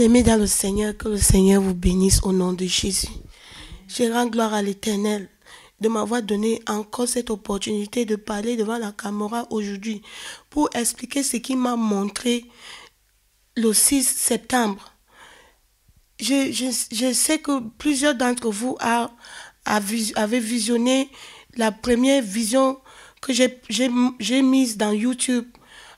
Bien-aimés dans le Seigneur, que le Seigneur vous bénisse au nom de Jésus. Je rends gloire à l'Éternel de m'avoir donné encore cette opportunité de parler devant la caméra aujourd'hui pour expliquer ce qu'il m'a montré le 6 septembre. Je sais que plusieurs d'entre vous avez visionné la première vision que j'ai mise dans YouTube.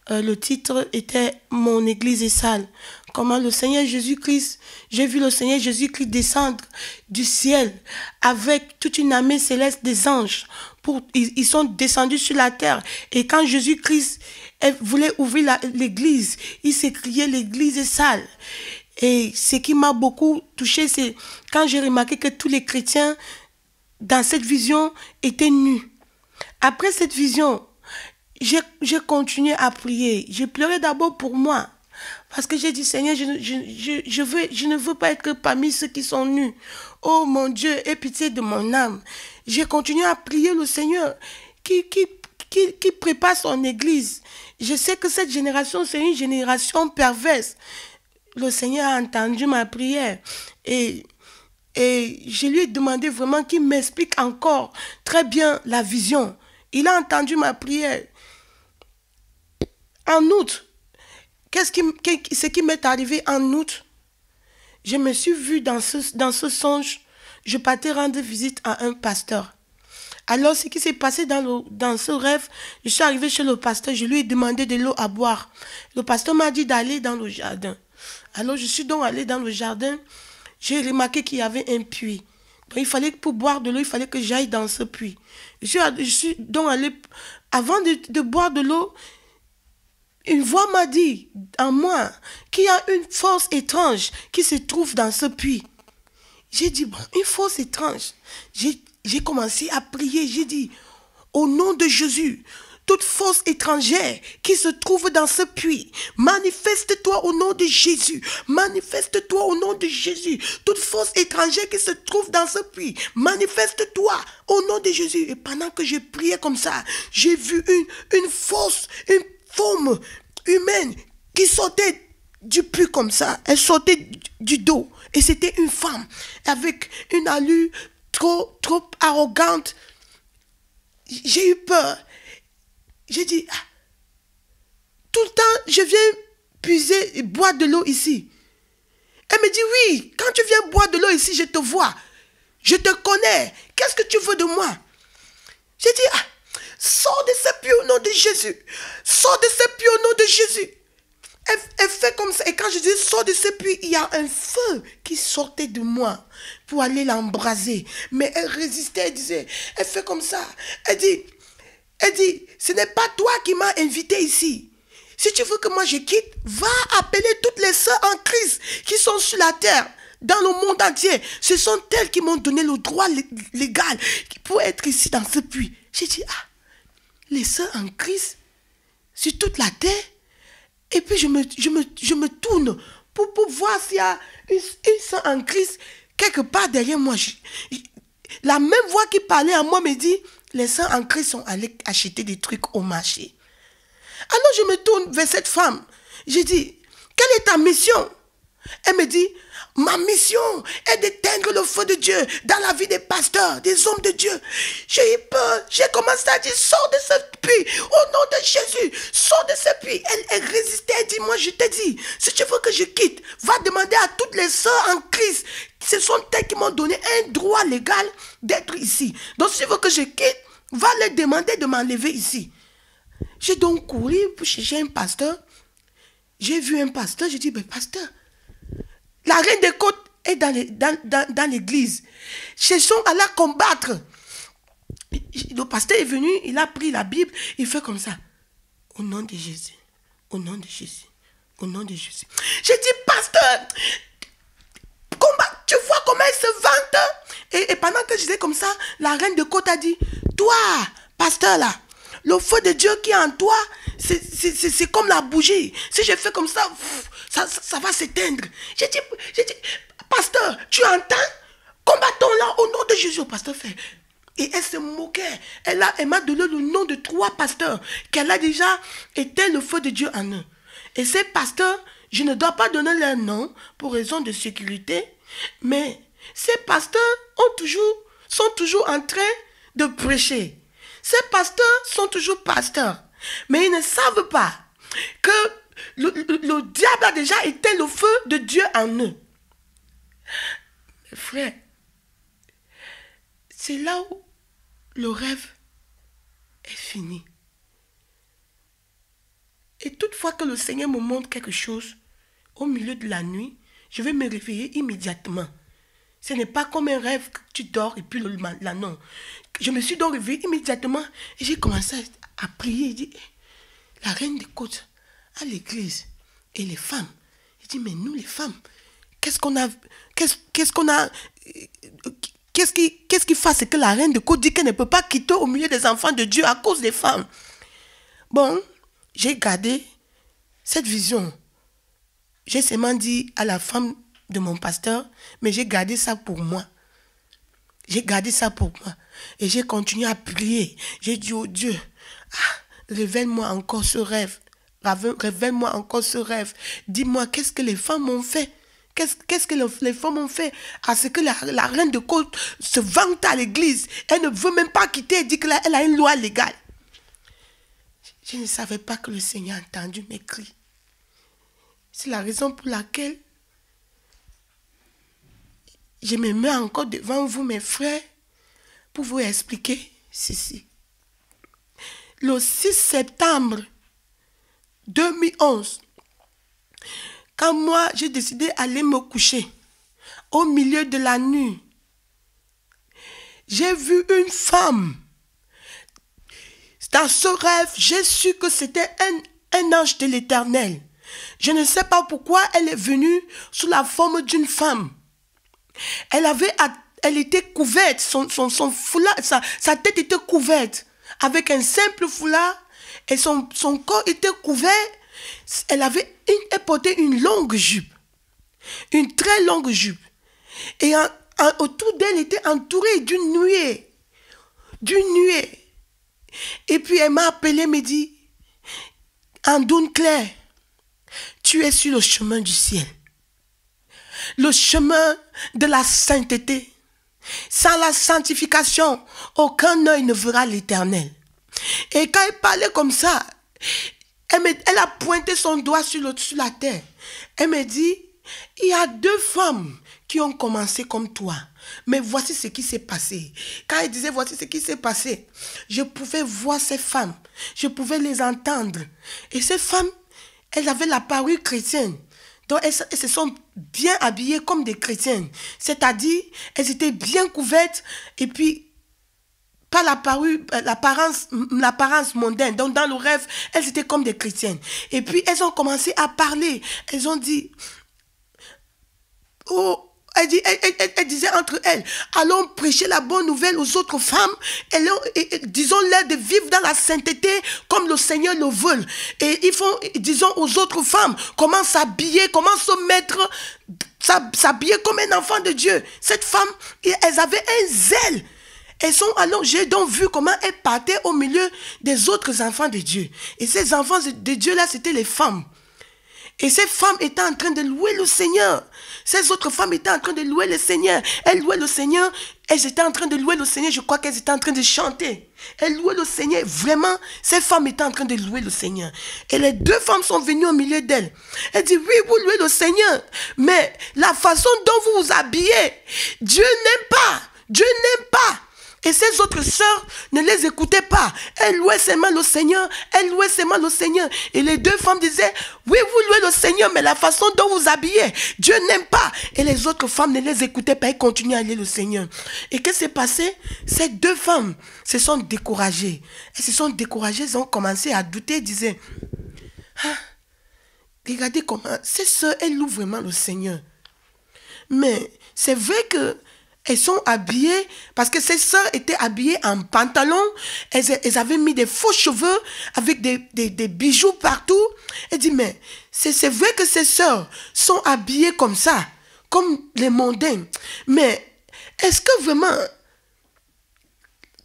Le titre était « Mon église est sale ». Comment le Seigneur Jésus-Christ, j'ai vu le Seigneur Jésus-Christ descendre du ciel avec toute une armée céleste des anges. Ils sont descendus sur la terre. Et quand Jésus-Christ voulait ouvrir l'église, il s'écriait « L'église est sale ». Et ce qui m'a beaucoup touché, c'est quand j'ai remarqué que tous les chrétiens dans cette vision étaient nus. Après cette vision, j'ai continué à prier. J'ai pleuré d'abord pour moi. Parce que j'ai dit, Seigneur, je ne veux pas être parmi ceux qui sont nus. Oh mon Dieu, aie pitié de mon âme. J'ai continué à prier le Seigneur qui prépare son église. Je sais que cette génération, c'est une génération perverse. Le Seigneur a entendu ma prière. Et je lui ai demandé vraiment qu'il m'explique encore très bien la vision. Il a entendu ma prière. En août, ce qui m'est arrivé en août, je me suis vue dans ce songe, je partais rendre visite à un pasteur. Alors, ce qui s'est passé dans ce rêve, je suis arrivée chez le pasteur, je lui ai demandé de l'eau à boire. Le pasteur m'a dit d'aller dans le jardin. Alors, je suis donc allée dans le jardin, j'ai remarqué qu'il y avait un puits. Donc, il fallait, pour boire de l'eau, il fallait que j'aille dans ce puits. Je suis donc allée, avant de boire de l'eau, une voix m'a dit en moi qu'il y a une force étrange qui se trouve dans ce puits. J'ai dit, bon, une force étrange. J'ai commencé à prier. J'ai dit, au nom de Jésus, toute force étrangère qui se trouve dans ce puits, manifeste-toi au nom de Jésus. Manifeste-toi au nom de Jésus. Toute force étrangère qui se trouve dans ce puits, manifeste-toi au nom de Jésus. Et pendant que je priais comme ça, j'ai vu une force, une forme humaine qui sortait du puits comme ça. Elle sortait du dos. Et c'était une femme avec une allure trop arrogante. J'ai eu peur. J'ai dit, tout le temps, je viens puiser et boire de l'eau ici. Elle me dit, oui, quand tu viens boire de l'eau ici, je te vois. Je te connais. Qu'est-ce que tu veux de moi? J'ai dit, sors de ce puits au nom de Jésus. Sors de ce puits au nom de Jésus. Elle fait comme ça. Et quand je dis sors de ce puits, il y a un feu qui sortait de moi pour aller l'embraser. Mais elle résistait, elle disait, elle fait comme ça. Elle dit, ce n'est pas toi qui m'as invité ici. Si tu veux que moi je quitte, va appeler toutes les sœurs en Christ qui sont sur la terre, dans le monde entier. Ce sont elles qui m'ont donné le droit légal pour être ici dans ce puits. J'ai dit, les sœurs en Christ sur toute la terre. Et puis je me tourne pour voir s'il y a une sœur en Christ quelque part derrière moi. La même voix qui parlait à moi me dit, les sœurs en Christ sont allées acheter des trucs au marché. Alors je me tourne vers cette femme. J'ai dit, quelle est ta mission? Elle me dit, ma mission est d'éteindre le feu de Dieu dans la vie des pasteurs, des hommes de Dieu. J'ai eu peur. J'ai commencé à dire, sors de ce puits au nom de Jésus. Sors de ce puits. Elle résistait. Elle dit, moi je te dis, si tu veux que je quitte, va demander à toutes les sœurs en Christ. Ce sont elles qui m'ont donné un droit légal d'être ici. Donc si tu veux que je quitte, va leur demander de m'enlever ici. J'ai donc couru pour chercher un pasteur. J'ai vu un pasteur. J'ai dit, mais pasteur, la reine des côtes est dans l'église. Cherchons à la combattre. Le pasteur est venu, il a pris la Bible, il fait comme ça. Au nom de Jésus, au nom de Jésus, au nom de Jésus. J'ai dit, pasteur, tu vois comment elle se vante? Et pendant que je disais comme ça, la reine de côte a dit, toi, pasteur là, le feu de Dieu qui est en toi, c'est comme la bougie. Si je fais comme ça, ça va s'éteindre. J'ai dit, pasteur, tu entends? Combattons-la au nom de Jésus. Le pasteur fait. Et elle se moquait. Elle m'a donné le nom de 3 pasteurs qu'elle a déjà éteint le feu de Dieu en eux. Et ces pasteurs, Je ne dois pas donner leur nom pour raison de sécurité, mais ces pasteurs sont toujours en train de prêcher. Ces pasteurs sont toujours pasteurs, mais ils ne savent pas que le diable a déjà éteint le feu de Dieu en eux. Mes frères, c'est là où le rêve est fini. Et toutefois que le Seigneur me montre quelque chose, au milieu de la nuit, je vais me réveiller immédiatement. Ce n'est pas comme un rêve que tu dors et puis là non. Je me suis donc réveillée immédiatement et j'ai commencé à prier. Je dis, la reine des côtes à l'église et les femmes. Je dis, mais nous les femmes, qu'est-ce qui fasse que la reine de côte dit qu'elle ne peut pas quitter au milieu des enfants de Dieu à cause des femmes? Bon, j'ai gardé cette vision. J'ai seulement dit à la femme de mon pasteur, mais j'ai gardé ça pour moi. J'ai gardé ça pour moi. Et j'ai continué à prier. J'ai dit au Dieu, révèle-moi encore ce rêve. Révèle-moi encore ce rêve. Dis-moi, qu'est-ce que les femmes ont fait? Qu'est-ce que les femmes ont fait à ce que la reine de côte se vante à l'église? Elle ne veut même pas quitter. Elle dit qu'elle a une loi légale. Je ne savais pas que le Seigneur a entendu mes cris. C'est la raison pour laquelle je me mets encore devant vous, mes frères, pour vous expliquer ceci. Le 6 septembre 2011, quand moi j'ai décidé d'aller me coucher, au milieu de la nuit, j'ai vu une femme. Dans ce rêve, j'ai su que c'était un ange de l'Éternel. Je ne sais pas pourquoi elle est venue sous la forme d'une femme. Elle était couverte, son foulard, sa tête était couverte avec un simple foulard et son corps était couvert. Elle portait une longue jupe, une très longue jupe. Et autour d'elle était entourée d'une nuée. Et puis elle m'a appelé, me dit, Andoune Claire, tu es sur le chemin du ciel. Le chemin de la sainteté. Sans la sanctification, aucun œil ne verra l'Éternel. Et quand elle parlait comme ça, elle a pointé son doigt sur la terre. Elle me dit, il y a 2 femmes qui ont commencé comme toi. Mais voici ce qui s'est passé. Quand elle disait voici ce qui s'est passé, je pouvais voir ces femmes. Je pouvais les entendre. Et ces femmes, elles avaient la parure chrétienne. Donc elles se sont bien habillées comme des chrétiennes. C'est-à-dire, elles étaient bien couvertes et puis pas l'apparence mondaine. Donc dans le rêve, elles étaient comme des chrétiennes. Et puis elles ont commencé à parler. Elles ont dit, oh, elle disait entre elles, allons prêcher la bonne nouvelle aux autres femmes et disons-leur de vivre dans la sainteté comme le Seigneur le veut. Et disons aux autres femmes comment s'habiller, comment se mettre, s'habiller comme un enfant de Dieu. Cette femme, elles avaient un zèle. Alors j'ai donc vu comment elles partaient au milieu des autres enfants de Dieu. Et ces enfants de Dieu là, c'était les femmes. Et ces femmes étaient en train de louer le Seigneur. Ces autres femmes étaient en train de louer le Seigneur. Elles louaient le Seigneur. Elles étaient en train de louer le Seigneur. Je crois qu'elles étaient en train de chanter. Elles louaient le Seigneur. Vraiment, ces femmes étaient en train de louer le Seigneur. Et les 2 femmes sont venues au milieu d'elles. Elles disent, oui, vous louez le Seigneur. Mais la façon dont vous vous habillez, Dieu n'aime pas. Dieu n'aime pas. Et ces autres sœurs ne les écoutaient pas. Elles louaient seulement le Seigneur. Elles louaient seulement le Seigneur. Et les 2 femmes disaient, oui, vous louez le Seigneur, mais la façon dont vous habillez, Dieu n'aime pas. Et les autres femmes ne les écoutaient pas. Elles continuaient à louer le Seigneur. Et qu'est-ce qui s'est passé? Ces 2 femmes se sont découragées. Elles se sont découragées. Elles ont commencé à douter. Elles disaient, regardez comment ces sœurs, elles louent vraiment le Seigneur. Mais c'est vrai que elles sont habillées, parce que ces sœurs étaient habillées en pantalon, elles avaient mis des faux cheveux avec des bijoux partout. Elle dit, mais c'est vrai que ces sœurs sont habillées comme ça, comme les mondains. Mais est-ce que vraiment,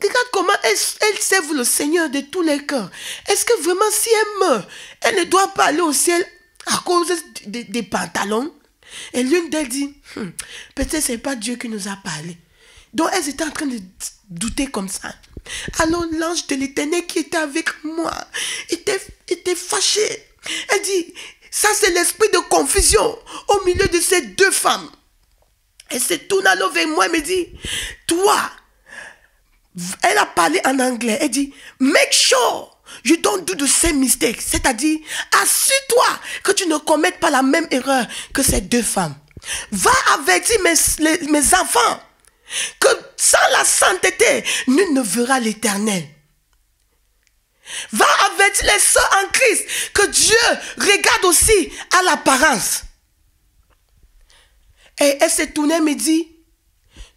regarde comment elles servent le Seigneur de tous les cœurs. Est-ce que vraiment si elles meurent, elles ne doivent pas aller au ciel à cause des pantalons. Et l'une d'elles dit, peut-être c'est pas Dieu qui nous a parlé. Donc elles étaient en train de douter comme ça. Alors l'ange de l'Éternel qui était avec moi était fâché. Elle dit, ça c'est l'esprit de confusion au milieu de ces deux femmes. Elle se tourne alors vers moi et me dit, toi, elle a parlé en anglais, elle dit, make sure you don't do the same mistake. C'est-à-dire, assure-toi que tu ne commettes pas la même erreur que ces deux femmes. Va avertir mes enfants que sans la sainteté, nul ne verra l'Éternel. Va avertir les sœurs en Christ que Dieu regarde aussi à l'apparence. Et elle s'est tournée et me dit,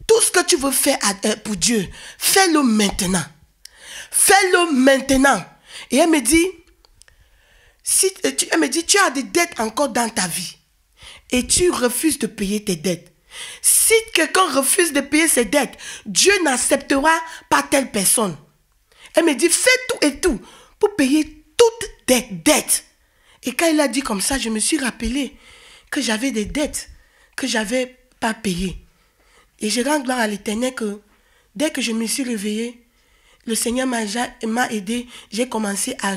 tout ce que tu veux faire pour Dieu, fais-le maintenant. Fais-le maintenant. Et elle me dit, tu as des dettes encore dans ta vie. Et tu refuses de payer tes dettes. Si quelqu'un refuse de payer ses dettes, Dieu n'acceptera pas telle personne. Elle me dit, fais tout et tout pour payer toutes tes dettes. Et quand elle a dit comme ça, je me suis rappelé que j'avais des dettes que je n'avais pas payées. Et je rends gloire à l'Éternel que dès que je me suis réveillée, le Seigneur m'a aidé. J'ai commencé à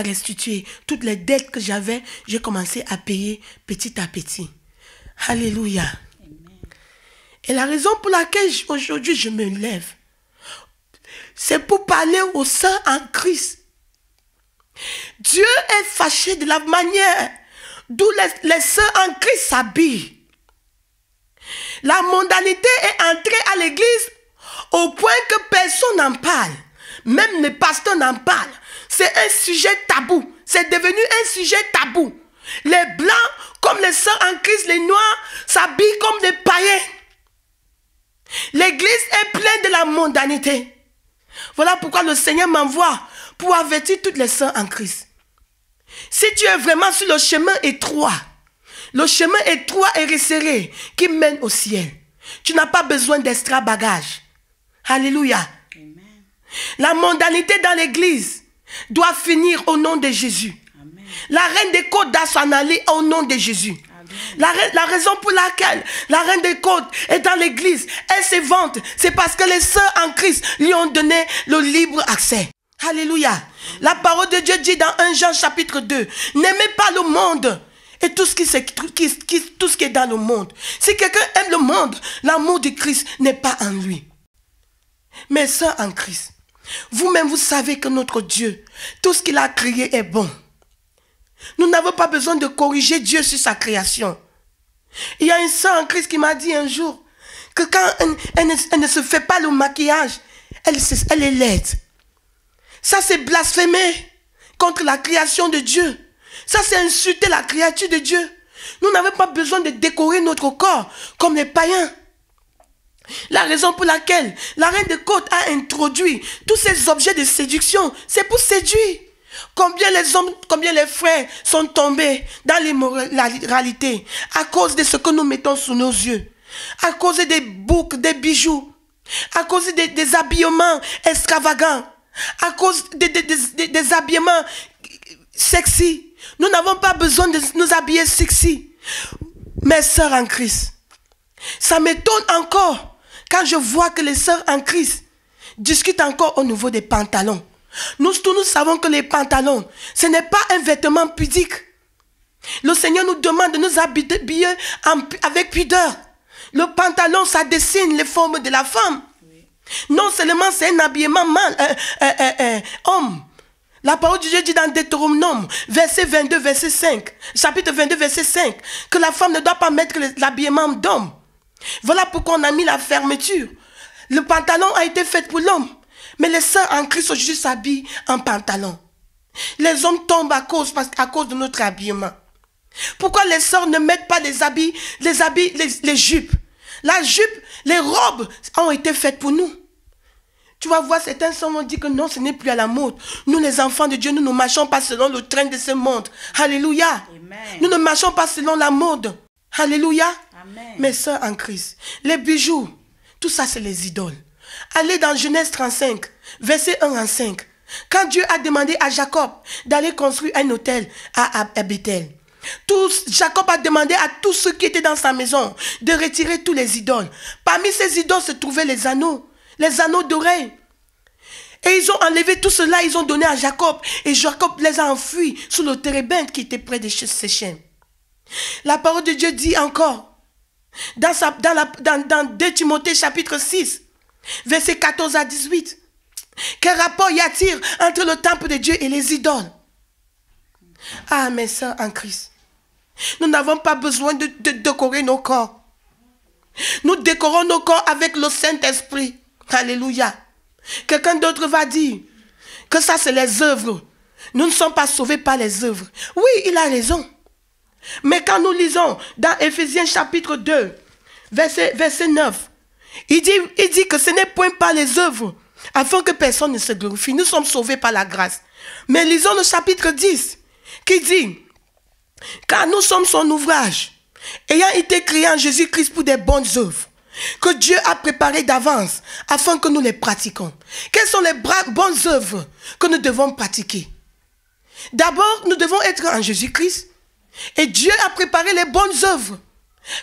restituer toutes les dettes que j'avais. J'ai commencé à payer petit à petit. Alléluia. Amen. Et la raison pour laquelle aujourd'hui je me lève, c'est pour parler aux sœurs en Christ. Dieu est fâché de la manière d'où les sœurs en Christ s'habillent. La mondanité est entrée à l'église au point que personne n'en parle. Même les pasteurs n'en parlent. C'est un sujet tabou. C'est devenu un sujet tabou. Les blancs, comme les sœurs en Christ, les noirs, s'habillent comme des païens. L'église est pleine de la mondanité. Voilà pourquoi le Seigneur m'envoie pour avertir toutes les sœurs en Christ. Si tu es vraiment sur le chemin étroit et resserré qui mène au ciel, tu n'as pas besoin d'extra bagages. Alléluia. Amen. La mondanité dans l'église doit finir au nom de Jésus. Amen. La reine des côtes doit s'en aller au nom de Jésus. La raison pour laquelle la reine des côtes est dans l'église, elle se vante, c'est parce que les sœurs en Christ lui ont donné le libre accès. Alléluia. La parole de Dieu dit dans 1 Jean chapitre 2, n'aimez pas le monde et tout ce qui est dans le monde. Si quelqu'un aime le monde, l'amour de Christ n'est pas en lui. Mes sœurs en Christ, vous-même vous savez que notre Dieu, tout ce qu'il a créé est bon. Nous n'avons pas besoin de corriger Dieu sur sa création. Il y a une sœur en Christ qui m'a dit un jour que quand elle ne se fait pas le maquillage, elle est laide. Ça c'est blasphémer contre la création de Dieu. Ça c'est insulter la créature de Dieu. Nous n'avons pas besoin de décorer notre corps comme les païens. La raison pour laquelle la reine de côte a introduit tous ces objets de séduction, c'est pour séduire. Combien les hommes, combien les frères sont tombés dans l'immoralité à cause de ce que nous mettons sous nos yeux, à cause des boucles, des bijoux, à cause des habillements extravagants, à cause des habillements sexy. Nous n'avons pas besoin de nous habiller sexy. Mes sœurs en Christ, ça m'étonne encore quand je vois que les sœurs en Christ discutent encore au niveau des pantalons. Nous tous, nous savons que les pantalons, ce n'est pas un vêtement pudique. Le Seigneur nous demande de nous habiller avec pudeur. Le pantalon, ça dessine les formes de la femme. Oui. Non seulement c'est un habillement homme. La parole de Dieu dit dans Deutéronome, verset 22, verset 5, chapitre 22, verset 5, que la femme ne doit pas mettre l'habillement d'homme. Voilà pourquoi on a mis la fermeture. Le pantalon a été fait pour l'homme. Mais les sœurs en Christ aujourd'hui s'habillent en pantalon. Les hommes tombent à cause de notre habillement. Pourquoi les sœurs ne mettent pas les jupes? La jupe, les robes ont été faites pour nous. Tu vas voir, certains sœurs vont dire que non, ce n'est plus à la mode. Nous, les enfants de Dieu, nous ne marchons pas selon le train de ce monde. Alléluia. Amen. Nous ne marchons pas selon la mode. Alléluia. Amen. Mes sœurs en Christ, les bijoux, tout ça, c'est les idoles. Allez dans Genèse 35, verset 1 à 5. Quand Dieu a demandé à Jacob d'aller construire un autel à Bethel, Jacob a demandé à tous ceux qui étaient dans sa maison de retirer tous les idoles. Parmi ces idoles se trouvaient les anneaux d'oreilles. Et ils ont enlevé tout cela, ils ont donné à Jacob. Et Jacob les a enfuis sous le térébinthe qui était près de ses chiens. La parole de Dieu dit encore, dans 2 Timothée chapitre 6, versets 14 à 18, quel rapport y a-t-il entre le temple de Dieu et les idoles? Ah, mes sœurs en Christ, nous n'avons pas besoin de décorer nos corps. Nous décorons nos corps avec le Saint-Esprit. Alléluia. Quelqu'un d'autre va dire que ça c'est les œuvres. Nous ne sommes pas sauvés par les œuvres. Oui, il a raison. Mais quand nous lisons dans Éphésiens chapitre 2, verset 9, il dit que ce n'est point par les œuvres, afin que personne ne se glorifie. Nous sommes sauvés par la grâce. Mais lisons le chapitre 10, qui dit, car nous sommes son ouvrage, ayant été créés en Jésus-Christ pour des bonnes œuvres, que Dieu a préparées d'avance, afin que nous les pratiquions. Quelles sont les bonnes œuvres que nous devons pratiquer? D'abord, nous devons être en Jésus-Christ. Et Dieu a préparé les bonnes œuvres.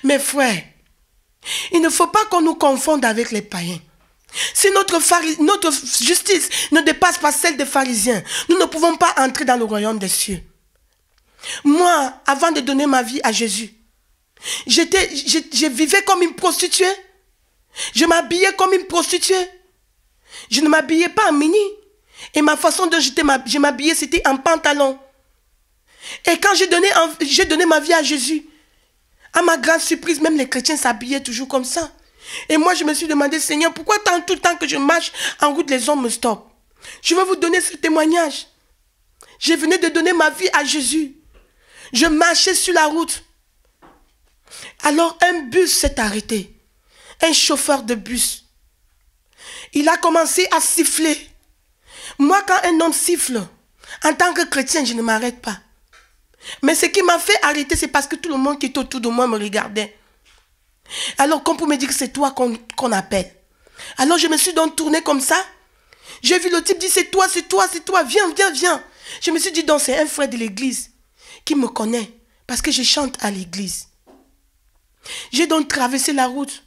Mes frères, il ne faut pas qu'on nous confonde avec les païens. Si notre justice ne dépasse pas celle des pharisiens, nous ne pouvons pas entrer dans le royaume des cieux. Moi, avant de donner ma vie à Jésus, je vivais comme une prostituée. Je m'habillais comme une prostituée. Je ne m'habillais pas en mini. Et ma façon dont je m'habillais, c'était en pantalon. Et quand j'ai donné ma vie à Jésus, à ma grande surprise, même les chrétiens s'habillaient toujours comme ça. Et moi, je me suis demandé, Seigneur, pourquoi tout le temps que je marche en route, les hommes me stoppent? Je vais vous donner ce témoignage. Je venais de donner ma vie à Jésus. Je marchais sur la route. Alors un bus s'est arrêté. Un chauffeur de bus. Il a commencé à siffler. Moi, quand un homme siffle, en tant que chrétien, je ne m'arrête pas. Mais ce qui m'a fait arrêter, c'est parce que tout le monde qui était autour de moi me regardait. Alors, qu'on peut me dire que c'est toi qu'on appelle. Alors, je me suis donc tournée comme ça. J'ai vu le type dire, c'est toi, viens. Je me suis dit, donc, c'est un frère de l'église qui me connaît parce que je chante à l'église. J'ai donc traversé la route.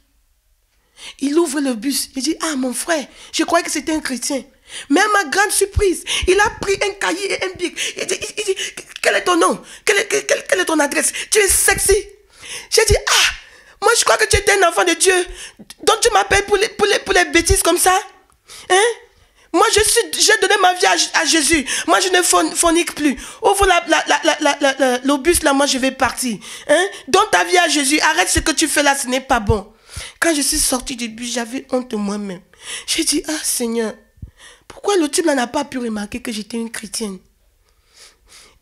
Il ouvre le bus. Il dit, ah, mon frère, je croyais que c'était un chrétien. Mais à ma grande surprise, il a pris un cahier et un bic. Il dit, quel est ton nom? Quelle est ton adresse? Tu es sexy. J'ai dit, ah, moi je crois que tu étais un enfant de Dieu. Donc tu m'appelles pour les bêtises comme ça? Hein? Moi j'ai donné ma vie à Jésus. Moi je ne fornique plus. Ouvre le bus là, moi je vais partir. Hein? Donne ta vie à Jésus. Arrête ce que tu fais là, ce n'est pas bon. Quand je suis sortie du bus, j'avais honte de moi-même. J'ai dit, ah Seigneur, pourquoi le type là n'a pas pu remarquer que j'étais une chrétienne?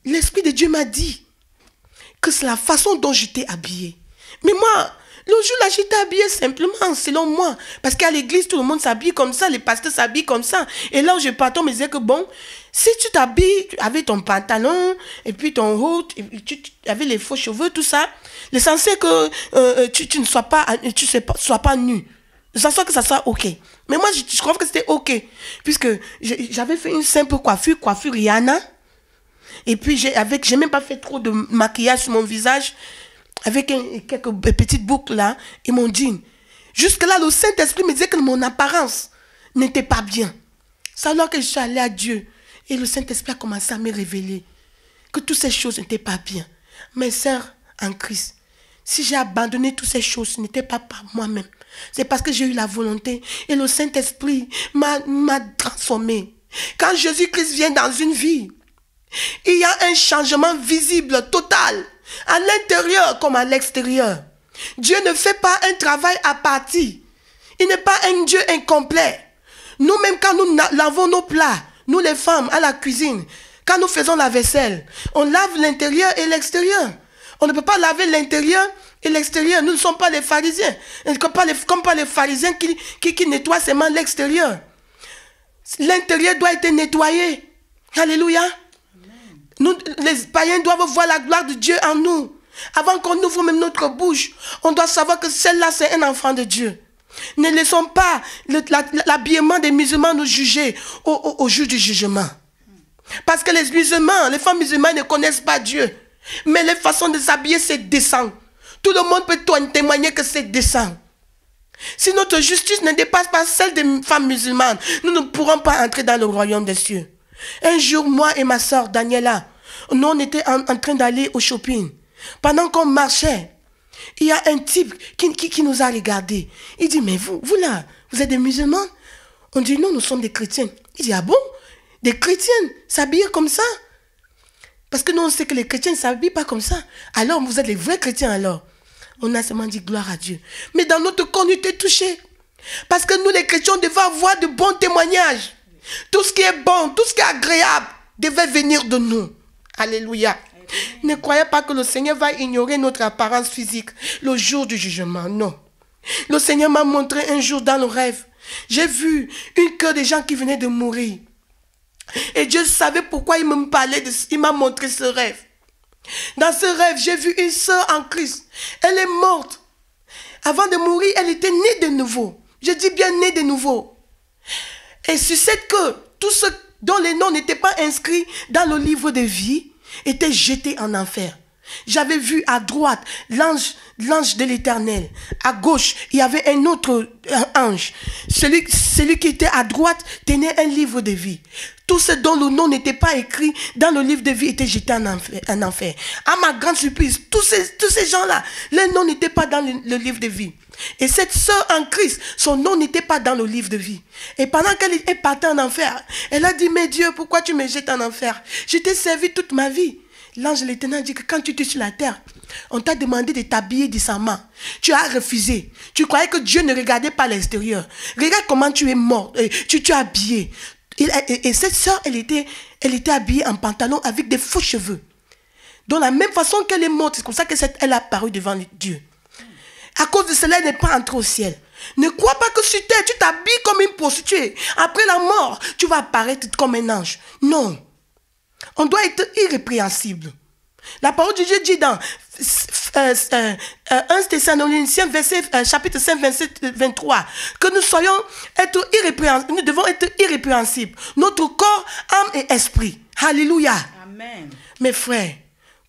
L'Esprit de Dieu m'a dit que c'est la façon dont j'étais habillée. Mais moi, le jour-là, j'étais habillée simplement, selon moi. Parce qu'à l'église, tout le monde s'habille comme ça, les pasteurs s'habillent comme ça. Et là où je partais, on me disait que bon, si tu t'habilles avec ton pantalon, et puis ton haut, tu avais les faux cheveux, tout ça, l'essentiel que tu ne sois pas, sois pas nu. L'essentiel que ça soit ok. Mais moi, je trouve que c'était ok. Puisque j'avais fait une simple coiffure Rihanna. Et puis, j'ai même pas fait trop de maquillage sur mon visage. Avec quelques petites boucles là, et mon jean. Jusque-là, le Saint-Esprit me disait que mon apparence n'était pas bien. C'est alors que je suis allée à Dieu. Et le Saint-Esprit a commencé à me révéler que toutes ces choses n'étaient pas bien. Mes sœurs en Christ, si j'ai abandonné toutes ces choses, ce n'était pas par moi-même. C'est parce que j'ai eu la volonté. Et le Saint-Esprit m'a transformé. Quand Jésus-Christ vient dans une vie, il y a un changement visible, total. À l'intérieur comme à l'extérieur. Dieu ne fait pas un travail à partie. Il n'est pas un Dieu incomplet. Nous-mêmes, quand nous lavons nos plats, nous les femmes à la cuisine, quand nous faisons la vaisselle, on lave l'intérieur et l'extérieur. On ne peut pas laver l'intérieur et l'extérieur. Nous ne sommes pas les pharisiens. Comme pas les pharisiens qui nettoient seulement l'extérieur. L'intérieur doit être nettoyé. Alléluia. Nous, les païens doivent voir la gloire de Dieu en nous. Avant qu'on ouvre même notre bouche, on doit savoir que celle-là, c'est un enfant de Dieu. Ne laissons pas l'habillement des musulmans nous juger au jour du jugement. Parce que les femmes musulmanes ne connaissent pas Dieu. Mais les façons de s'habiller, c'est décent. Tout le monde peut témoigner que c'est décent. Si notre justice ne dépasse pas celle des femmes musulmanes, nous ne pourrons pas entrer dans le royaume des cieux. Un jour, moi et ma soeur Daniela, nous on était en train d'aller au shopping. Pendant qu'on marchait, il y a un type qui nous a regardés. Il dit, mais vous là, vous êtes des musulmans? On dit, non, nous sommes des chrétiens. Il dit, ah bon? Des chrétiens s'habillent comme ça? Parce que nous, on sait que les chrétiens ne s'habillent pas comme ça. Alors, vous êtes les vrais chrétiens alors. On a seulement dit gloire à Dieu. Mais dans notre corps, on était touchés. Parce que nous, les chrétiens, devons avoir de bons témoignages. Tout ce qui est bon, tout ce qui est agréable, devait venir de nous. Alléluia. Ne croyez pas que le Seigneur va ignorer notre apparence physique le jour du jugement. Non. Le Seigneur m'a montré un jour dans le rêve. J'ai vu une queue de gens qui venaient de mourir. Et Dieu savait pourquoi il me parlait, il m'a montré ce rêve. Dans ce rêve, j'ai vu une sœur en Christ. Elle est morte. Avant de mourir, elle était née de nouveau. Je dis bien née de nouveau. Et sur cette queue, tous ceux dont les noms n'étaient pas inscrits dans le livre de vie étaient jetés en enfer. J'avais vu à droite l'ange de l'Éternel. À gauche, il y avait un autre ange. Celui qui était à droite tenait un livre de vie. Tous ceux dont le nom n'était pas écrit dans le livre de vie étaient jetés en enfer. À ma grande surprise, tous ces gens-là, leur nom n'était pas dans le livre de vie. Et cette sœur en Christ, son nom n'était pas dans le livre de vie. Et pendant qu'elle est partie en enfer, elle a dit, mais Dieu, pourquoi tu me jettes en enfer? Je t'ai servi toute ma vie. L'ange de l'Éternel dit que quand tu étais sur la terre, on t'a demandé de t'habiller décemment. Tu as refusé. Tu croyais que Dieu ne regardait pas l'extérieur. Regarde comment tu es mort. Tu es habillé. Et cette soeur, elle était habillée en pantalon avec des faux cheveux. De la même façon qu'elle est morte, c'est comme ça qu'elle a apparu devant Dieu. À cause de cela, elle n'est pas entrée au ciel. Ne crois pas que sur terre, tu t'habilles comme une prostituée. Après la mort, tu vas apparaître comme un ange. Non. On doit être irrépréhensible. La parole de Dieu dit dans 1 Thessaloniciens chapitre 5, verset 23, que nous devons être irrépréhensibles. Notre corps, âme et esprit. Alléluia. Amen. Mes frères,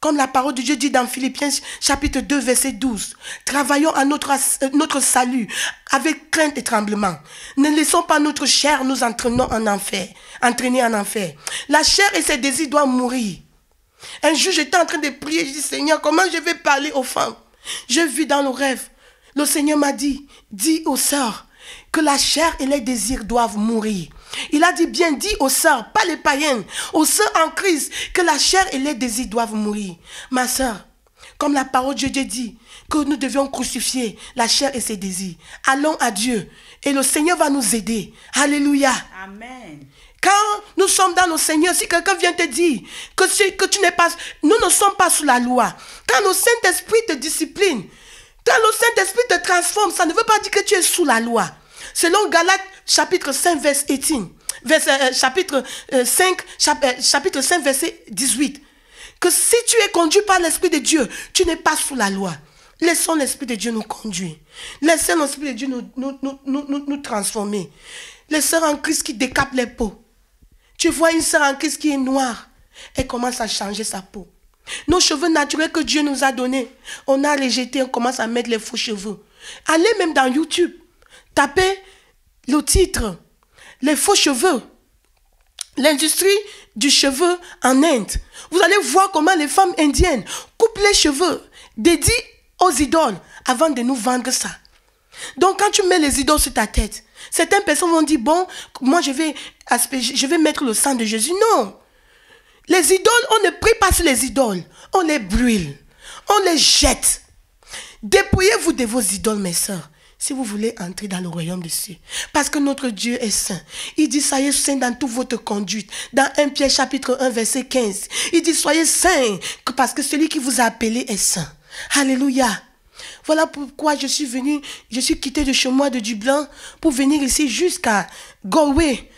comme la parole de Dieu dit dans Philippiens chapitre 2, verset 12, travaillons à notre salut avec crainte et tremblement. Ne laissons pas notre chair nous entraîner en enfer. La chair et ses désirs doivent mourir. Un jour, j'étais en train de prier. Je dis, Seigneur, comment je vais parler aux femmes? J'ai vu dans le rêve. Le Seigneur m'a dit, dis aux sœurs que la chair et les désirs doivent mourir. Il a dit bien, dis aux sœurs, pas les païennes, aux sœurs en Christ, que la chair et les désirs doivent mourir. Ma sœur, comme la parole de Dieu dit, que nous devions crucifier la chair et ses désirs. Allons à Dieu et le Seigneur va nous aider. Alléluia. Amen. Quand nous sommes dans le Seigneur, si quelqu'un vient te dire que tu n'es pas, nous ne sommes pas sous la loi. Quand le Saint-Esprit te discipline, quand le Saint-Esprit te transforme, ça ne veut pas dire que tu es sous la loi. Selon Galates chapitre 5, verset 18, chapitre 5, verset 18, que si tu es conduit par l'Esprit de Dieu, tu n'es pas sous la loi. Laissons l'Esprit de Dieu nous conduire. Laissons l'Esprit de Dieu nous transformer. Les sœurs en Christ qui décapent les peaux. Tu vois une sœur en Christ qui est noire, elle commence à changer sa peau. Nos cheveux naturels que Dieu nous a donnés, on a rejeté, on commence à mettre les faux cheveux. Allez même dans YouTube, tapez le titre, les faux cheveux, l'industrie du cheveu en Inde. Vous allez voir comment les femmes indiennes coupent les cheveux dédiés aux idoles avant de nous vendre ça. Donc quand tu mets les idoles sur ta tête, certaines personnes vont dire, bon, moi je vais mettre le sang de Jésus. Non. Les idoles, on ne prie pas sur les idoles. On les brûle. On les jette. Dépouillez-vous de vos idoles, mes sœurs, si vous voulez entrer dans le royaume des cieux. Parce que notre Dieu est saint. Il dit, soyez saints dans toute votre conduite. Dans 1 Pierre chapitre 1, verset 15. Il dit, soyez saints, parce que celui qui vous a appelé est saint. Alléluia. Voilà pourquoi je suis quitté de chez moi de Dublin pour venir ici jusqu'à Galway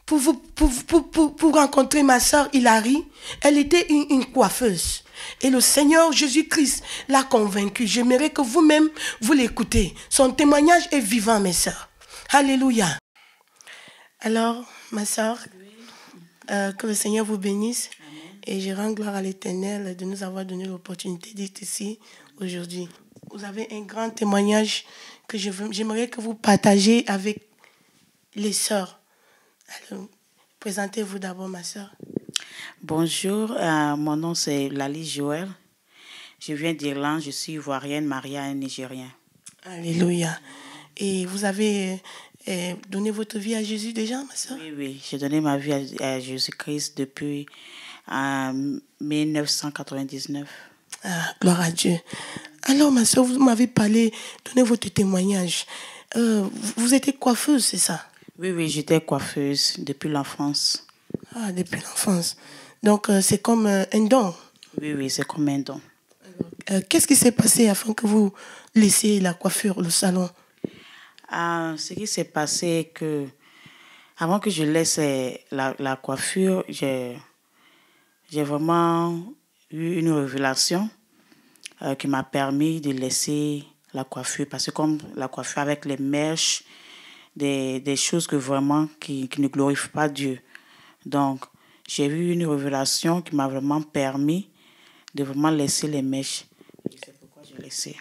pour rencontrer ma soeur Hilary. Elle était une coiffeuse. Et le Seigneur Jésus-Christ l'a convaincue. J'aimerais que vous-même, vous l'écoutez. Son témoignage est vivant, mes sœurs. Alléluia. Alors, ma soeur, que le Seigneur vous bénisse. Amen. Et je rends gloire à l'Éternel de nous avoir donné l'opportunité d'être ici aujourd'hui. Vous avez un grand témoignage que j'aimerais que vous partagez avec les sœurs. Alors, présentez-vous d'abord, ma sœur. Bonjour, mon nom c'est Lali Joël. Je viens d'Irlande, je suis ivoirienne, mariée à un Nigérien. Alléluia. Et vous avez donné votre vie à Jésus déjà, ma sœur? Oui, j'ai donné ma vie à Jésus-Christ depuis 1999. Ah, gloire à Dieu. Alors, ma sœur, vous m'avez parlé, donnez votre témoignage. Vous étiez coiffeuse, c'est ça? Oui, j'étais coiffeuse depuis l'enfance. Ah, depuis l'enfance. Donc, c'est comme un don. Oui, c'est comme un don. Qu'est-ce qui s'est passé afin que vous laissiez la coiffure, le salon? Ce qui s'est passé que avant que je laisse la coiffure, j'ai vraiment eu une révélation qui m'a permis de laisser la coiffure. Parce que comme la coiffure avec les mèches, des choses que vraiment qui ne glorifient pas Dieu. Donc, j'ai eu une révélation qui m'a vraiment permis de vraiment laisser les mèches. C'est pourquoi j'ai laissé.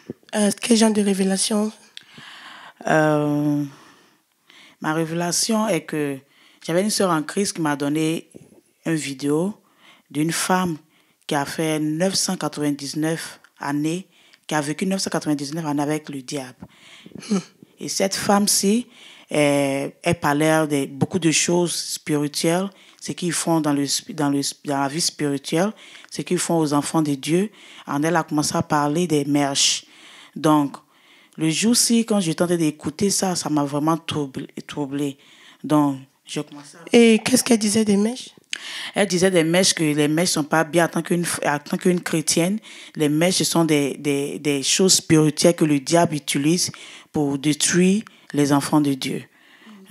Quel genre de révélation? Ma révélation est que j'avais une sœur en Christ qui m'a donné une vidéo d'une femme qui a fait 999 années, qui a vécu 999 années avec le diable. Et cette femme-ci, elle parlait de beaucoup de choses spirituelles, ce qu'ils font dans la vie spirituelle, ce qu'ils font aux enfants de Dieu. Elle a commencé à parler des mèches. Donc, le jour-ci, quand j'ai tenté d'écouter ça, ça m'a vraiment troublé. Donc, j'ai commencé à... Et qu'est-ce qu'elle disait des mèches? Elle disait des mèches que les mèches ne sont pas bien en tant qu'une chrétienne. Les mèches, ce sont des choses spirituelles que le diable utilise pour détruire les enfants de Dieu.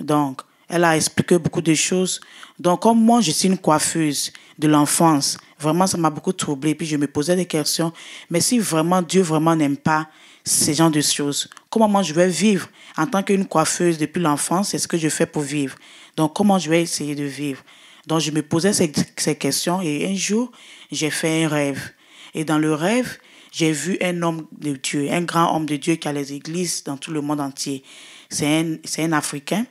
Donc, elle a expliqué beaucoup de choses. Donc, comme moi, je suis une coiffeuse de l'enfance, vraiment, ça m'a beaucoup troublée. Puis, je me posais des questions. Mais si vraiment Dieu vraiment n'aime pas ces genres de choses, comment moi je vais vivre en tant qu'une coiffeuse depuis l'enfance? C'est ce que je fais pour vivre. Donc, comment je vais essayer de vivre? Donc, je me posais ces questions et un jour, j'ai fait un rêve. Et dans le rêve, j'ai vu un homme de Dieu, un grand homme de Dieu qui a les églises dans tout le monde entier. C'est un Africain.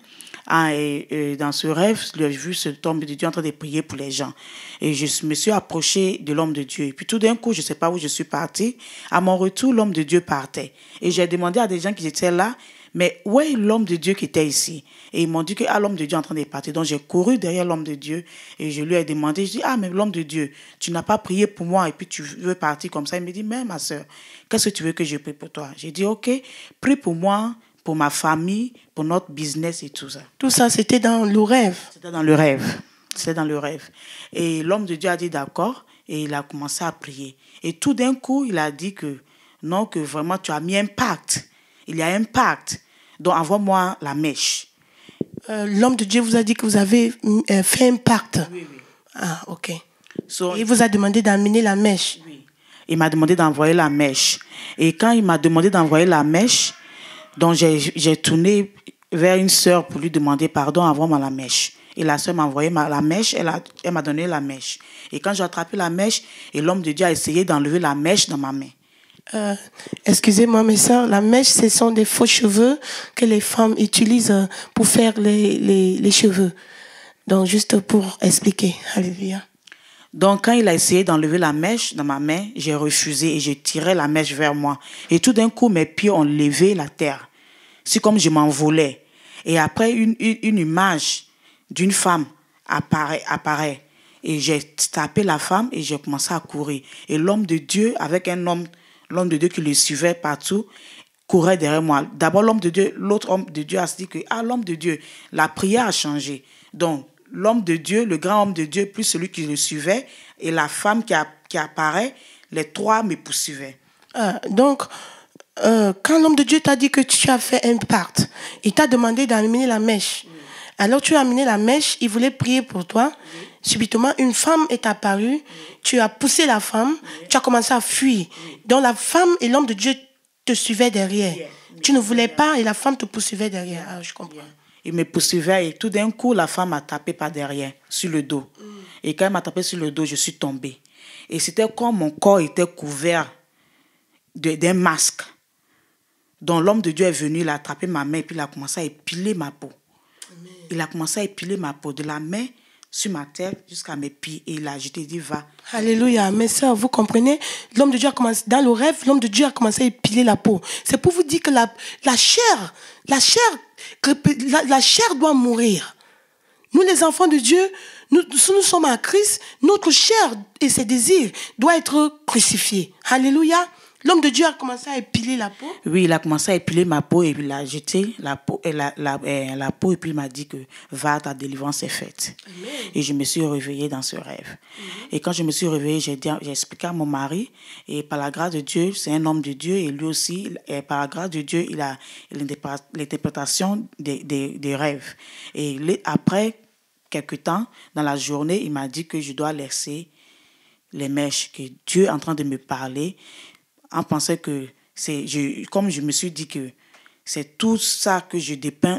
Et dans ce rêve, j'ai vu cet homme de Dieu en train de prier pour les gens. Et je me suis approchée de l'homme de Dieu. Et puis tout d'un coup, je ne sais pas où je suis partie. À mon retour, l'homme de Dieu partait. Et j'ai demandé à des gens qui étaient là, mais où est l'homme de Dieu qui était ici? Et ils m'ont dit que l'homme de Dieu est en train de partir. Donc j'ai couru derrière l'homme de Dieu et je lui ai demandé, je dis, mais l'homme de Dieu, tu n'as pas prié pour moi et puis tu veux partir comme ça. Il me dit, mais ma soeur, qu'est-ce que tu veux que je prie pour toi? J'ai dit, ok, prie pour moi, pour ma famille, pour notre business et tout ça. Tout ça, c'était dans le rêve? C'était dans le rêve. C'était dans le rêve. Et l'homme de Dieu a dit d'accord et il a commencé à prier. Et tout d'un coup, il a dit que non, que vraiment tu as mis un pacte. Il y a un pacte. Donc envoie-moi la mèche. L'homme de Dieu vous a dit que vous avez fait un pacte? Oui. Ah, ok. Et Il il vous a demandé d'amener la mèche? Oui. Il m'a demandé d'envoyer la mèche. Et quand il m'a demandé d'envoyer la mèche, donc j'ai tourné vers une sœur pour lui demander pardon, envoie-moi la mèche. Et la sœur m'a envoyé la mèche, elle m'a donné la mèche. Et quand j'ai attrapé la mèche, et l'homme de Dieu a essayé d'enlever la mèche dans ma main. Excusez-moi, mes sœurs, la mèche, ce sont des faux cheveux que les femmes utilisent pour faire les cheveux. Donc, juste pour expliquer. Alléluia. Donc, quand il a essayé d'enlever la mèche dans ma main, j'ai refusé et je tirais la mèche vers moi. Et tout d'un coup, mes pieds ont levé la terre. C'est comme je m'envolais. Et après, une image d'une femme apparaît. Et j'ai tapé la femme et j'ai commencé à courir. Et l'homme de Dieu, avec l'homme de Dieu qui le suivait partout, courait derrière moi. D'abord, l'autre homme de Dieu a dit que, l'homme de Dieu, la prière a changé. Donc, l'homme de Dieu, le grand homme de Dieu, plus celui qui le suivait, et la femme qui apparaît, les trois me poursuivaient. Donc, quand l'homme de Dieu t'a dit que tu as fait un pacte, il t'a demandé d'amener la mèche. Oui. Alors, tu as amené la mèche, il voulait prier pour toi. Oui. Subitement, une femme est apparue. Oui. Tu as poussé la femme. Oui. Tu as commencé à fuir. Oui. Donc, la femme et l'homme de Dieu te suivaient derrière. Oui. Tu ne voulais pas et la femme te poursuivait derrière. Je comprends. Il me poursuivait et tout d'un coup, la femme a tapé par derrière, sur le dos. Et quand elle m'a tapé sur le dos, je suis tombée. Et c'était comme mon corps était couvert d'un masque. Donc l'homme de Dieu est venu, il a attrapé ma main et puis il a commencé à épiler ma peau. Amen. Il a commencé à épiler ma peau de la main sur ma tête jusqu'à mes pieds. Et il a jeté, il dit, va. Alléluia. Mes sœurs, vous comprenez? L'homme de Dieu a commencé, dans le rêve, l'homme de Dieu a commencé à épiler la peau. C'est pour vous dire que la chair doit mourir. Nous, les enfants de Dieu, si nous sommes en Christ, notre chair et ses désirs doivent être crucifiés. Alléluia. L'homme de Dieu a commencé à épiler la peau. Oui, il a commencé à épiler ma peau et il a jeté la peau et puis il m'a dit que va, ta délivrance est faite. Amen. Et je me suis réveillée dans ce rêve. Et quand je me suis réveillée, j'ai expliqué à mon mari et par la grâce de Dieu, c'est un homme de Dieu et lui aussi, par la grâce de Dieu, il a l'interprétation des rêves. Et après quelque temps, dans la journée, il m'a dit que je dois laisser les mèches, que Dieu est en train de me parler. En pensant que comme je me suis dit que c'est tout ça que je dépends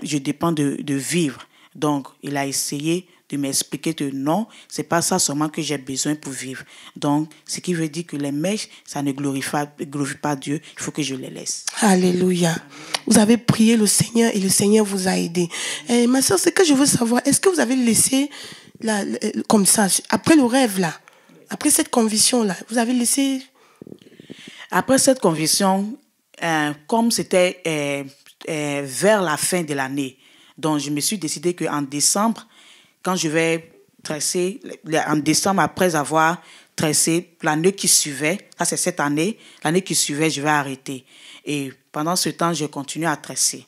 de vivre. Donc, il a essayé de m'expliquer que non, c'est pas ça seulement que j'ai besoin pour vivre. Donc, ce qui veut dire que les mèches, ça ne glorifie pas Dieu, il faut que je les laisse. Alléluia. Vous avez prié le Seigneur et le Seigneur vous a aidé. Et ma soeur, ce que je veux savoir, est-ce que vous avez laissé, comme ça, après le rêve là, après cette conviction là, vous avez laissé... Après cette conviction, comme c'était vers la fin de l'année, donc je me suis décidé qu'en décembre, quand je vais tresser, en décembre, après avoir tressé l'année qui suivait, ça c'est cette année, l'année qui suivait, je vais arrêter. Et pendant ce temps, je continue à tresser.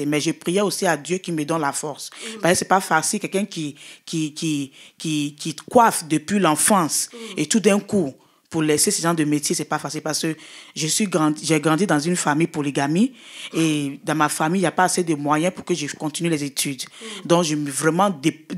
Mais je priais aussi à Dieu qui me donne la force. Parce que c'est pas facile, quelqu'un qui coiffe depuis l'enfance et tout d'un coup, pour laisser ce genre de métier, c'est pas facile parce que j'ai grandi dans une famille polygamie et dans ma famille, il n'y a pas assez de moyens pour que je continue les études. Donc, je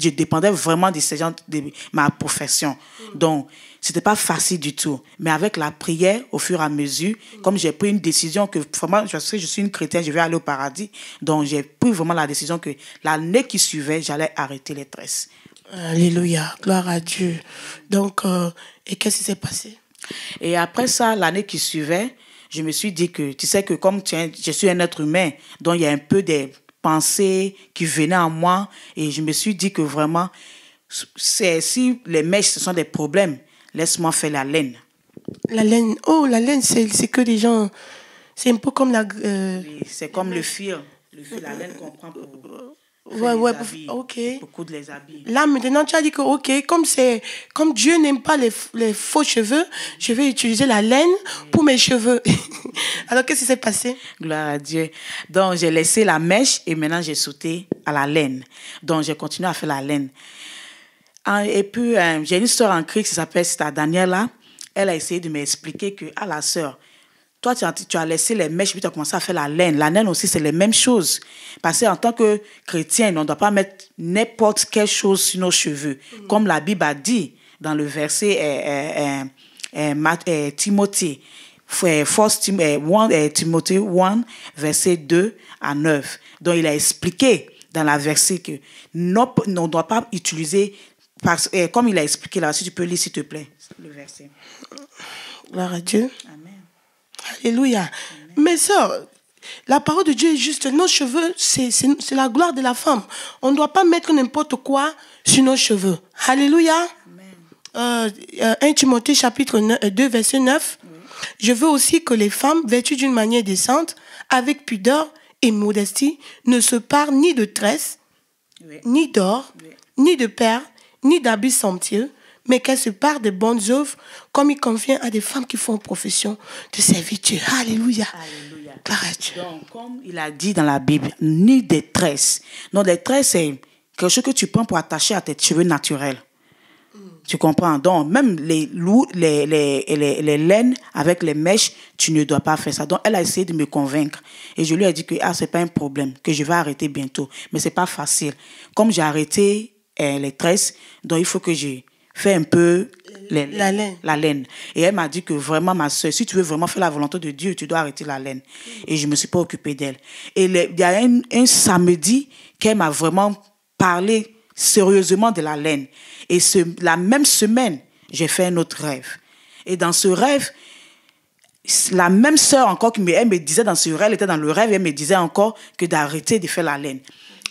dépendais vraiment de ces gens, de ma profession. Donc, c'était pas facile du tout. Mais avec la prière, au fur et à mesure, comme j'ai pris une décision que vraiment, je suis une chrétienne, je vais aller au paradis. Donc, j'ai pris vraiment la décision que l'année qui suivait, j'allais arrêter les tresses. Alléluia, gloire à Dieu. Donc, et qu'est-ce qui s'est passé? Et après ça, l'année qui suivait, je me suis dit que, tu sais que comme je suis un être humain, donc il y a un peu des pensées qui venaient en moi et je me suis dit que vraiment, si les mèches, ce sont des problèmes, laisse-moi faire la laine. La laine, la laine, c'est que les gens, c'est un peu comme la... Oui, c'est comme le fil, la laine qu'on prend pour... Ok. Beaucoup de les habits. Là, maintenant, tu as dit que, ok, comme Dieu n'aime pas les faux cheveux, je vais utiliser la laine pour mes cheveux. Alors, qu'est-ce qui s'est passé? Gloire à Dieu. Donc, j'ai laissé la mèche et maintenant, j'ai sauté à la laine. Donc, j'ai continué à faire la laine. Et puis, j'ai une sœur en Christ qui s'appelle Daniela. Elle a essayé de m'expliquer que, la sœur, toi, tu as laissé les mèches, puis tu as commencé à faire la laine. La laine aussi, c'est les mêmes choses. Parce qu'en tant que chrétien, on ne doit pas mettre n'importe quelle chose sur nos cheveux. Comme la Bible a dit dans le verset Timothée, Timothée 1, verset 2 à 9. Donc, il a expliqué dans la verset que on ne doit pas utiliser, comme il a expliqué là, si tu peux lire, s'il te plaît, le verset. Gloire à Dieu. Amen. Alléluia. Amen. Mais ça, la parole de Dieu est juste. Nos cheveux, c'est la gloire de la femme. On ne doit pas mettre n'importe quoi sur nos cheveux. Alléluia. 1 Timothée chapitre 2, verset 9. Oui. Je veux aussi que les femmes, vêtues d'une manière décente, avec pudeur et modestie, ne se parent ni de tresses, oui, ni d'or, oui, ni de perles, ni d'habits somptueux, mais qu'elles se parent des bonnes œuvres, comme il convient à des femmes qui font profession de servitude. Alléluia. Alléluia. Donc, comme il a dit dans la Bible, ni des tresses. Non, des tresses, c'est quelque chose que tu prends pour attacher à tes cheveux naturels. Tu comprends? Donc, même les laines avec les mèches, tu ne dois pas faire ça. Donc, elle a essayé de me convaincre. Et je lui ai dit que c'est pas un problème, que je vais arrêter bientôt. Mais c'est pas facile. Comme j'ai arrêté les tresses, donc il faut que je fais un peu la laine. Et elle m'a dit que vraiment, ma soeur, si tu veux vraiment faire la volonté de Dieu, tu dois arrêter la laine. Et je me suis pas occupée d'elle. Et il y a un samedi qu'elle m'a vraiment parlé sérieusement de la laine. Et la même semaine, j'ai fait un autre rêve. Et dans ce rêve, la même sœur encore, elle me disait dans ce rêve, elle était dans le rêve, elle me disait encore que d'arrêter de faire la laine.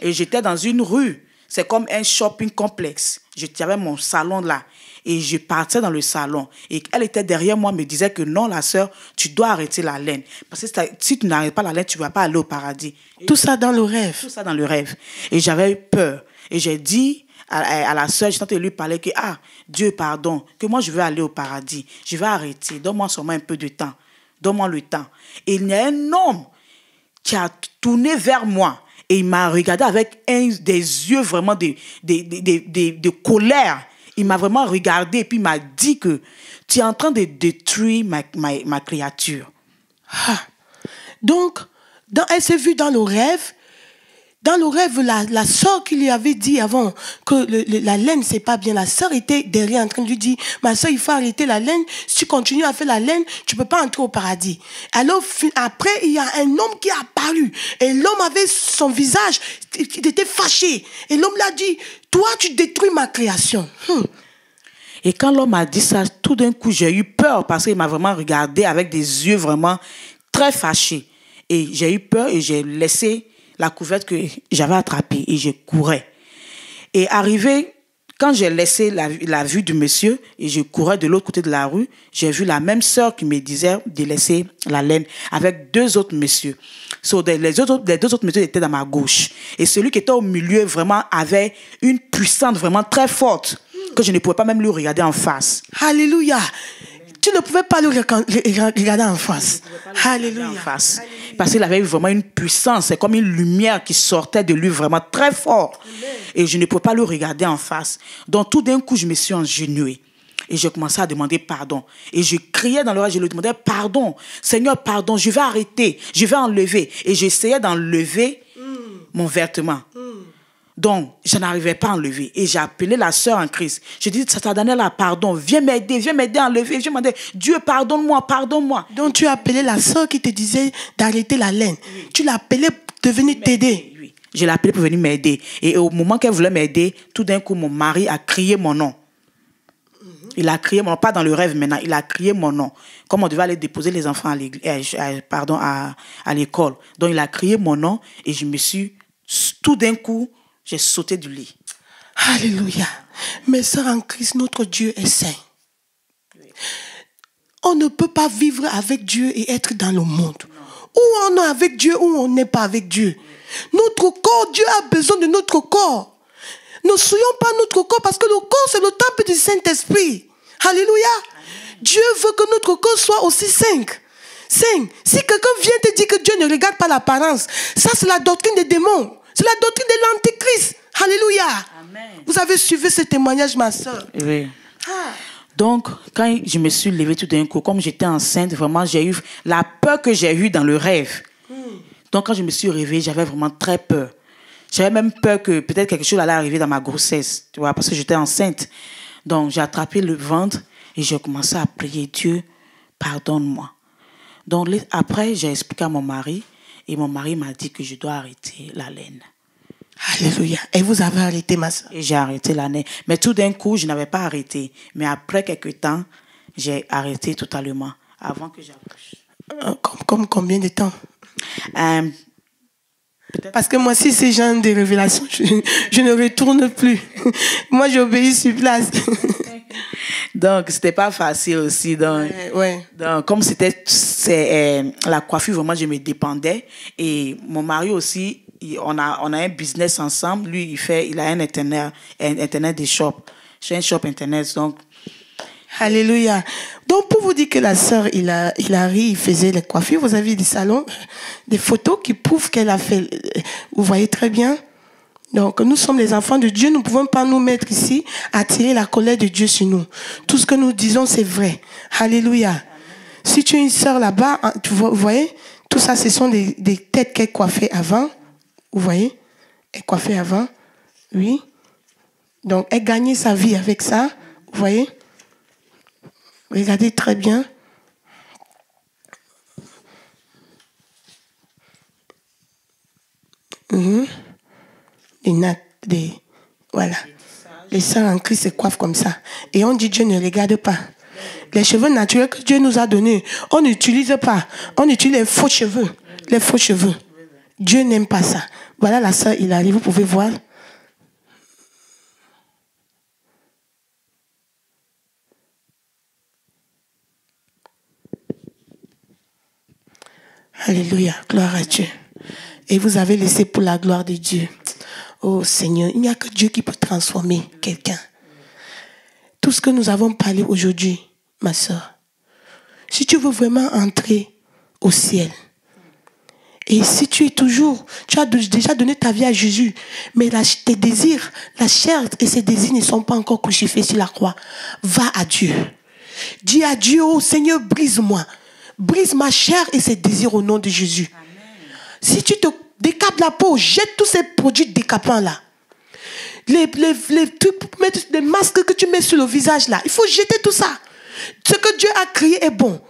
Et j'étais dans une rue, c'est comme un shopping complexe. J'avais mon salon là. Et je partais dans le salon. Et elle était derrière moi, me disait que non, la sœur, tu dois arrêter la laine. Parce que si tu n'arrêtes pas la laine, tu ne vas pas aller au paradis. Tout ça dans le rêve. Tout ça dans le rêve. Et j'avais peur. Et j'ai dit à la sœur, j'ai tenté de lui parler que, Dieu, pardon, que moi je veux aller au paradis. Je vais arrêter. Donne-moi seulement un peu de temps. Donne-moi le temps. Et il y a un homme qui a tourné vers moi. Et il m'a regardé avec des yeux vraiment de colère. Il m'a vraiment regardé et puis il m'a dit que tu es en train de détruire ma créature. Donc, elle s'est vue dans le rêve. Dans le rêve, la sœur qui lui avait dit avant que la laine, c'est pas bien, la sœur était derrière en train de lui dire, ma sœur, il faut arrêter la laine. Si tu continues à faire la laine, tu peux pas entrer au paradis. Alors, après, il y a un homme qui est apparu. Et l'homme avait son visage, il était fâché. Et l'homme l'a dit, toi, tu détruis ma création. Et quand l'homme a dit ça, tout d'un coup, j'ai eu peur parce qu'il m'a vraiment regardé avec des yeux vraiment très fâchés. Et j'ai eu peur et j'ai laissé la couverte que j'avais attrapée et je courais. Et arrivé, quand j'ai laissé la vue du monsieur et je courais de l'autre côté de la rue, j'ai vu la même sœur qui me disait de laisser la laine avec deux autres messieurs. Les deux autres messieurs étaient dans ma gauche. Et celui qui était au milieu vraiment avait une puissance vraiment très forte que je ne pouvais pas même lui regarder en face. Alléluia. Tu ne pouvais pas le regarder en face. Alléluia. Parce qu'il avait vraiment une puissance. C'est comme une lumière qui sortait de lui vraiment très fort. Amen. Et je ne pouvais pas le regarder en face. Donc tout d'un coup, je me suis engenouillée. Et j'ai commencé à demander pardon. Et je criais dans l'oreille, je lui demandais pardon. Seigneur, pardon, je vais arrêter. Je vais enlever. Et j'essayais d'enlever mon vêtement. Donc, je n'arrivais pas à enlever. Et j'ai appelé la sœur en Christ. Je dis, Daniela, pardon, viens m'aider à enlever. Je me disais, Dieu, pardonne-moi, pardonne-moi. Donc, tu as appelé la sœur qui te disait d'arrêter la laine. Oui. Tu l'as appelée pour venir t'aider. Oui, je l'ai appelée pour venir m'aider. Et au moment qu'elle voulait m'aider, tout d'un coup, mon mari a crié mon nom. Il a crié mon nom, pas dans le rêve maintenant, il a crié mon nom. Comme on devait aller déposer les enfants à l'école. Donc, il a crié mon nom et je me suis, tout d'un coup, j'ai sauté du lit. Alléluia. Mes sœurs en Christ, notre Dieu est saint. On ne peut pas vivre avec Dieu et être dans le monde. Ou on est avec Dieu ou on n'est pas avec Dieu. Notre corps, Dieu a besoin de notre corps. Ne soyons pas notre corps parce que le corps, c'est le temple du Saint-Esprit. Alléluia. Dieu veut que notre corps soit aussi saint. Saint. Si quelqu'un vient te dire que Dieu ne regarde pas l'apparence, ça c'est la doctrine des démons. C'est la doctrine de l'Antéchrist. Alléluia. Amen. Vous avez suivi ce témoignage, ma soeur. Oui. Donc, quand je me suis levée tout d'un coup, comme j'étais enceinte, vraiment, j'ai eu la peur que j'ai eue dans le rêve. Donc, quand je me suis réveillée, j'avais vraiment très peur. J'avais même peur que peut-être quelque chose allait arriver dans ma grossesse, tu vois, parce que j'étais enceinte. Donc, j'ai attrapé le ventre et j'ai commencé à prier, Dieu, pardonne-moi. Donc, après, j'ai expliqué à mon mari. Et mon mari m'a dit que je dois arrêter la laine. Alléluia. Et vous avez arrêté, ma soeur? Et j'ai arrêté la laine. Mais tout d'un coup, je n'avais pas arrêté. Mais après quelques temps, j'ai arrêté totalement. Avant que j'accouche. Comme combien de temps? Parce que moi, si c'est genre de révélation, je ne retourne plus. Moi, j'obéis sur place. Donc, c'était pas facile aussi. Donc, donc comme la coiffure, vraiment, je me dépendais. Et mon mari aussi, on a un business ensemble. Lui, il a un internet des shops. J'ai un shop internet, donc. Alléluia. Donc, pour vous dire que la sœur, il faisait les coiffures, vous avez des salons, des photos qui prouvent qu'elle a fait. Vous voyez très bien. Donc, nous sommes les enfants de Dieu. Nous ne pouvons pas nous mettre ici à attirer la colère de Dieu sur nous. Tout ce que nous disons, c'est vrai. Alléluia. Amen. Si tu es une sœur là-bas, vous voyez, tout ça, ce sont des têtes qu'elle coiffait avant. Vous voyez? Elle coiffait avant. Oui. Donc, elle gagnait sa vie avec ça. Vous voyez? Regardez très bien. Des nattes, Voilà. Les sœurs en Christ se coiffent comme ça. Et on dit Dieu ne regarde pas. Les cheveux naturels que Dieu nous a donnés, on n'utilise pas. On utilise les faux cheveux. Les faux cheveux. Dieu n'aime pas ça. Voilà la sœur Hilary, vous pouvez voir. Alléluia, gloire à Dieu. Et vous avez laissé pour la gloire de Dieu. Oh Seigneur, il n'y a que Dieu qui peut transformer quelqu'un. Tout ce que nous avons parlé aujourd'hui, ma soeur, si tu veux vraiment entrer au ciel, et si tu es toujours, tu as déjà donné ta vie à Jésus, mais tes désirs, la chair et ses désirs ne sont pas encore crucifiés sur la croix, va à Dieu. Dis à Dieu, oh Seigneur, brise-moi. Brise ma chair et ses désirs au nom de Jésus. Amen. Si tu te décapes la peau, jette tous ces produits décapants là. Les masques que tu mets sur le visage là, il faut jeter tout ça. Ce que Dieu a créé est bon.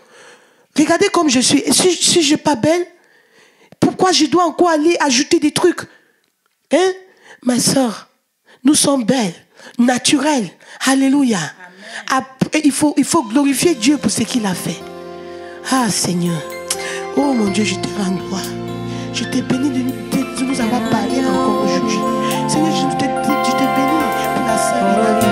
Regardez comme je suis. Si je ne suis pas belle, pourquoi je dois encore aller ajouter des trucs? Hein? Ma soeur, nous sommes belles, naturelles. Alléluia. Après, il faut glorifier Dieu pour ce qu'il a fait. Ah Seigneur, oh mon Dieu, je te rends gloire. Je te bénis de nous avoir parlé encore aujourd'hui. Seigneur, je te bénis pour la sœur.